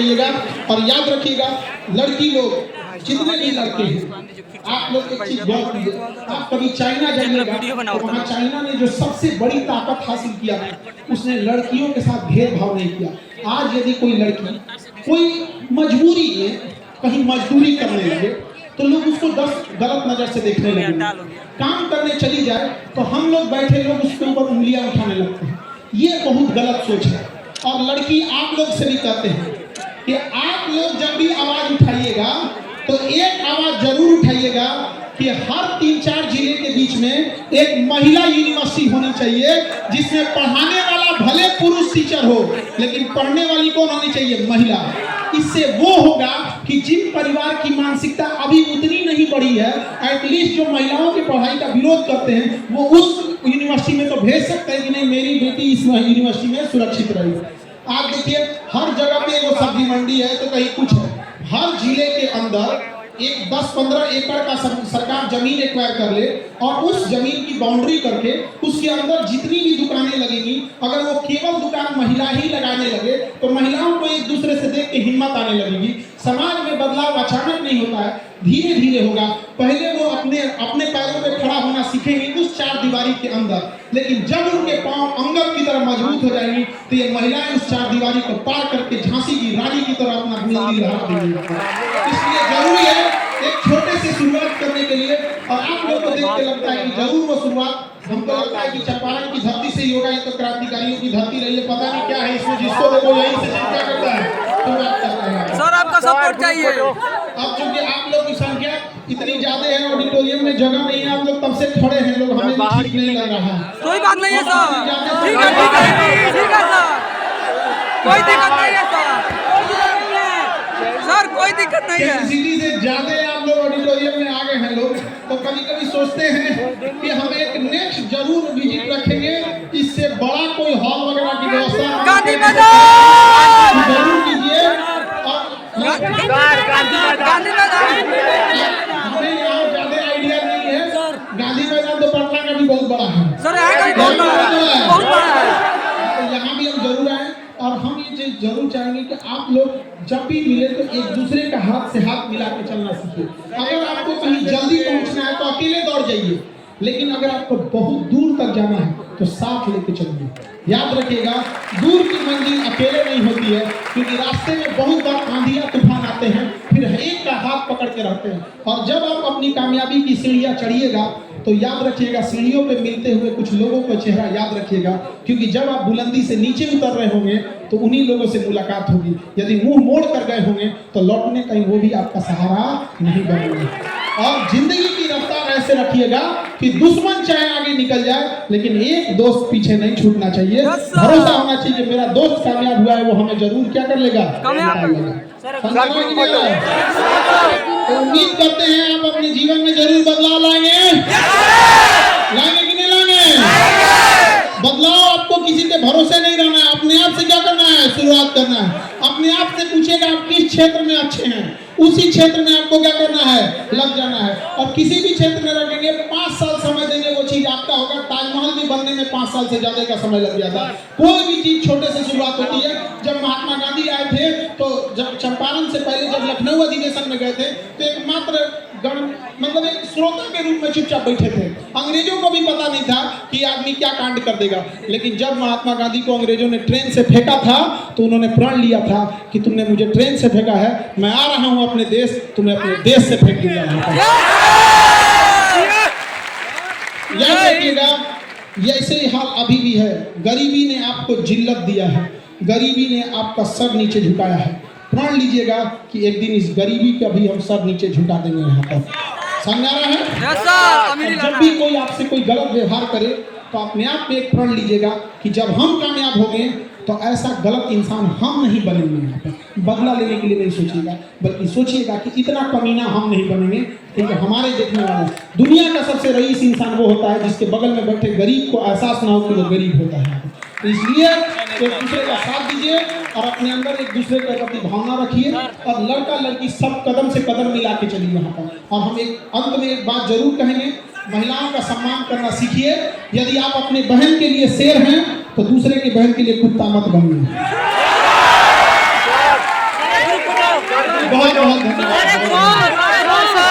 जाइएगा। और याद रखिएगा, लड़की लोग जितने भी लड़के हैं, आप लोग एक चीज गौर कीजिए, आप कभी चाइना जाइएगा तो वहाँ चाइना ने जो सबसे बड़ी ताकत हासिल किया है, उसने लड़कियों के साथ भेदभाव नहीं किया। आज यदि कोई लड़की कोई मजबूरी में कहीं मजदूरी करने लगे तो लोग उसको 10 गलत नजर से देखने लगे। काम करने चली जाए तो हम लोग बैठे लोग उसके ऊपर उंगलियां उठाने लगते हैं। ये बहुत गलत सोच है। और लड़की आप लोग से भी कहते हैं कि आप लोग जब भी आवाज उठाइएगा तो एक आवाज जरूर उठाइएगा कि हर 3-4 जिले के बीच में एक महिला यूनिवर्सिटी होनी चाहिए, जिसमें पढ़ाने वाला भले पुरुष टीचर हो लेकिन पढ़ने वाली कौन होनी चाहिए? महिला। इससे वो होगा कि जिन परिवार की मानसिकता अभी उतनी नहीं बढ़ी है, एटलीस्ट जो महिलाओं की पढ़ाई का विरोध करते हैं वो उस यूनिवर्सिटी में तो भेज सकते हैं कि नहीं, मेरी बेटी इस यूनिवर्सिटी में सुरक्षित रही। आप देखिए, हर जगह पे वो सब्जी मंडी है तो कहीं कुछ है। हर जिले के अंदर एक 10-15 एकड़ का सरकार जमीन एक्वायर कर ले और उस जमीन की बाउंड्री करके उसके अंदर जितनी भी दुकानें लगेंगी, अगर वो केवल दुकान महिला ही लगाने लगे तो महिलाओं को एक दूसरे से देख के हिम्मत आने लगेगी। समाज में बदलाव अचानक नहीं होता है, धीरे धीरे होगा। पहले वो अपने पैरों पे खड़ा होना सीखेंगे उस 4 दीवारी के अंदर, लेकिन जब उनके पांव अंगद की तरह मजबूत हो जाएंगी तो ये महिलाएं उस 4 दीवारी को पार करके झांसी की रानी की तरह अपना बुलंदी लहरा देंगी। इसलिए जरूरी है एक छोटे से शुरुआत करने के लिए। और आप लोगों को देख के लगता है कि जरूर वो शुरुआत, हमको लगता है कि चंपारण की धरती से ही होगा, ये तो क्रांतिकारियों की धरती रही है, पता नहीं क्या है इसमें, जिसको देखो यहीं से चिंता करता है शुरुआत करता है। सर आपका सपोर्ट चाहिए। अब चूंकि आप लोग की संख्या इतनी ज्यादा है, ऑडिटोरियम में जगह नहीं है, आप लोग तब से खड़े हैं, लोग हमें ठीक नहीं लग रहा है। कोई बात नहीं है सर, ठीक है ठीक है ठीक है सर, कोई दिक्कत नहीं है सर, कोई दिक्कत नहीं है। कैपेसिटी से ज्यादा आप लोग ऑडिटोरियम में आ गए हैं लोग, तो कभी कभी सोचते हैं कि हम एक नेक्स्ट जरूर विजिट रखेंगे, इससे बड़ा कोई हॉल वगैरह की व्यवस्था गांधी मैदान जरूर कीजिए। गांधी मैदान हमें यहाँ ज्यादा आइडिया नहीं है, गांधी मैदान तो पटना का भी बहुत बड़ा है सर, यहाँ का भी बहुत बड़ा है। तो यहाँ भी हम जरूर आए। और हम ये चीज जरूर चाहेंगे कि आप लोग जब भी मिले तो एक दूसरे का हाथ से हाथ मिला के चलना सीखिए। अगर आपको कहीं जल्दी पहुंचना है तो अकेले दौड़ जाइए, लेकिन अगर आपको बहुत दूर तक जाना है तो साथ लेके चलिए। याद रखिएगा, दूर की मंजिल अकेले नहीं होती है, क्योंकि रास्ते में बहुत बार आंधियां तूफान आते हैं, फिर एक का हाथ पकड़ के रहते हैं। और जब आप अपनी कामयाबी की सीढ़ियां चढ़िएगा तो याद रखिएगा, सीढ़ियों पे मिलते हुए कुछ लोगों का चेहरा याद रखिएगा, क्योंकि जब आप बुलंदी से नीचे उतर रहे होंगे तो उन्हीं लोगों से मुलाकात होगी। यदि मुंह मोड़ कर गए होंगे तो लौटने कहीं वो भी आपका सहारा नहीं बनेंगे। और जिंदगी की रफ्तार ऐसे रखिएगा कि दुश्मन चाहे आगे निकल जाए लेकिन एक दोस्त पीछे नहीं छूटना चाहिए। भरोसा होना चाहिए मेरा दोस्त कामयाब हुआ है, वो हमें जरूर क्या कर लेगा, तो उम्मीद करते हैं आप अपने जीवन में जरूर बदलाव लाएंगे। लाएंगे कि नहीं लाएंगे? बदलाव आपको किसी के भरोसे नहीं रहना है, अपने आप से क्या करना है, शुरुआत करना है। अपने आप से पूछेगा आप किस क्षेत्र में अच्छे हैं, उसी क्षेत्र में आपको क्या करना है, लग जाना है। और किसी भी क्षेत्र में रखेंगे, 5 साल समय देंगे, वो चीज आपका होगा। ताजमहल भी बनने में 5 साल से ज्यादा का समय लग गया था। कोई भी चीज छोटे से शुरुआत होती है। जब महात्मा गांधी आए थे तो जब चंपारण से पहले जब लखनऊ अधिवेशन में गए थे तो एकमात्र मतलब एक श्रोता के रूप में चुपचाप बैठे थे। अंग्रेजों को भी पता नहीं था कि आदमी क्या कांड कर देगा, लेकिन जब महात्मा गांधी को अंग्रेजों ने ट्रेन से फेंका था तो उन्होंने प्रण लिया था कि तुमने मुझे ट्रेन से फेंका है, मैं आ रहा हूं अपने देश, तुम्हें अपने देश से फेंक दिया है। याद रखिएगा, ऐसे ही हाल अभी भी है। गरीबी ने आपको जिल्लत दिया है, गरीबी ने आपका सर नीचे झुकाया है। प्रण लीजिएगा कि एक दिन इस गरीबी का भी हम सर नीचे झुका देंगे। यहाँ पर समझाना है। जब भी कोई आपसे कोई गलत व्यवहार करे तो अपने आप में एक प्रण लीजिएगा कि जब हम कामयाब हो गए तो ऐसा गलत इंसान हम नहीं बनेंगे। यहाँ पर बदला लेने के लिए नहीं सोचिएगा, बल्कि सोचिएगा कि इतना कमीना हम नहीं बनेंगे, क्योंकि हमारे देखने वाले दुनिया का सबसे रईस इंसान वो होता है जिसके बगल में बैठे गरीब को एहसास ना हो कि वो गरीब होता है। तो इसलिए एक दूसरे का साथ दीजिए और अपने अंदर एक दूसरे के प्रति भावना रखिए, और लड़का लड़की सब कदम से कदम मिला के चलिए यहाँ पर। और हम एक अंत में एक बात जरूर कहेंगे, महिलाओं का सम्मान करना सीखिए। यदि आप अपने बहन के लिए शेर हैं तो दूसरे की बहन के लिए कुत्ता मत बनिए। धन्यवाद।